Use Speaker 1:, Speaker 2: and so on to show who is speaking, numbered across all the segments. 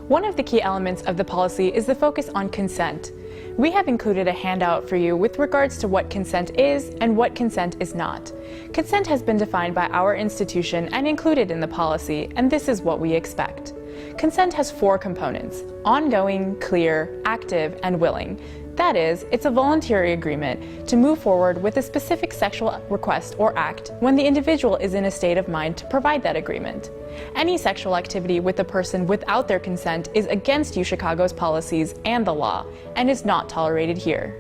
Speaker 1: One of the key elements of the policy is the focus on consent. We have included a handout for you with regards to what consent is and what consent is not. Consent has been defined by our institution and included in the policy, and this is what we expect. Consent has 4 components: ongoing, clear, active, and willing. That is, it's a voluntary agreement to move forward with a specific sexual request or act when the individual is in a state of mind to provide that agreement. Any sexual activity with a person without their consent is against UChicago's policies and the law, and is not tolerated here.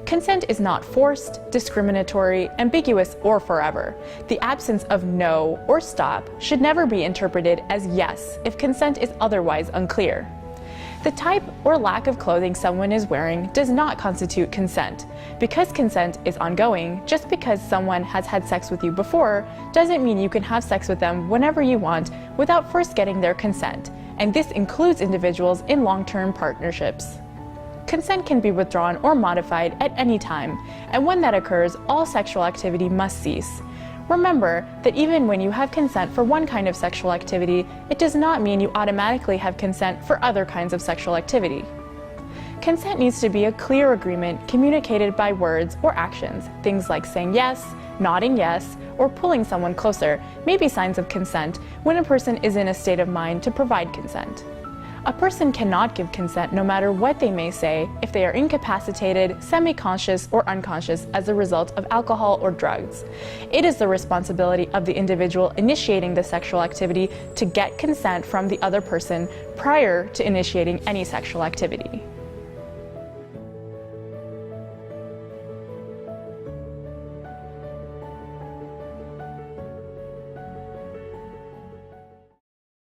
Speaker 1: Consent is not forced, discriminatory, ambiguous, or forever. The absence of no or stop should never be interpreted as yes if consent is otherwise unclear. The type or lack of clothing someone is wearing does not constitute consent. Because consent is ongoing, just because someone has had sex with you before doesn't mean you can have sex with them whenever you want without first getting their consent, and this includes individuals in long-term partnerships. Consent can be withdrawn or modified at any time, and when that occurs, all sexual activity must cease. Remember that even when you have consent for one kind of sexual activity, it does not mean you automatically have consent for other kinds of sexual activity. Consent needs to be a clear agreement communicated by words or actions. Things like saying yes, nodding yes, or pulling someone closer may be signs of consent when a person is in a state of mind to provide consent. A person cannot give consent no matter what they may say if they are incapacitated, semi-conscious, or unconscious as a result of alcohol or drugs. It is the responsibility of the individual initiating the sexual activity to get consent from the other person prior to initiating any sexual activity.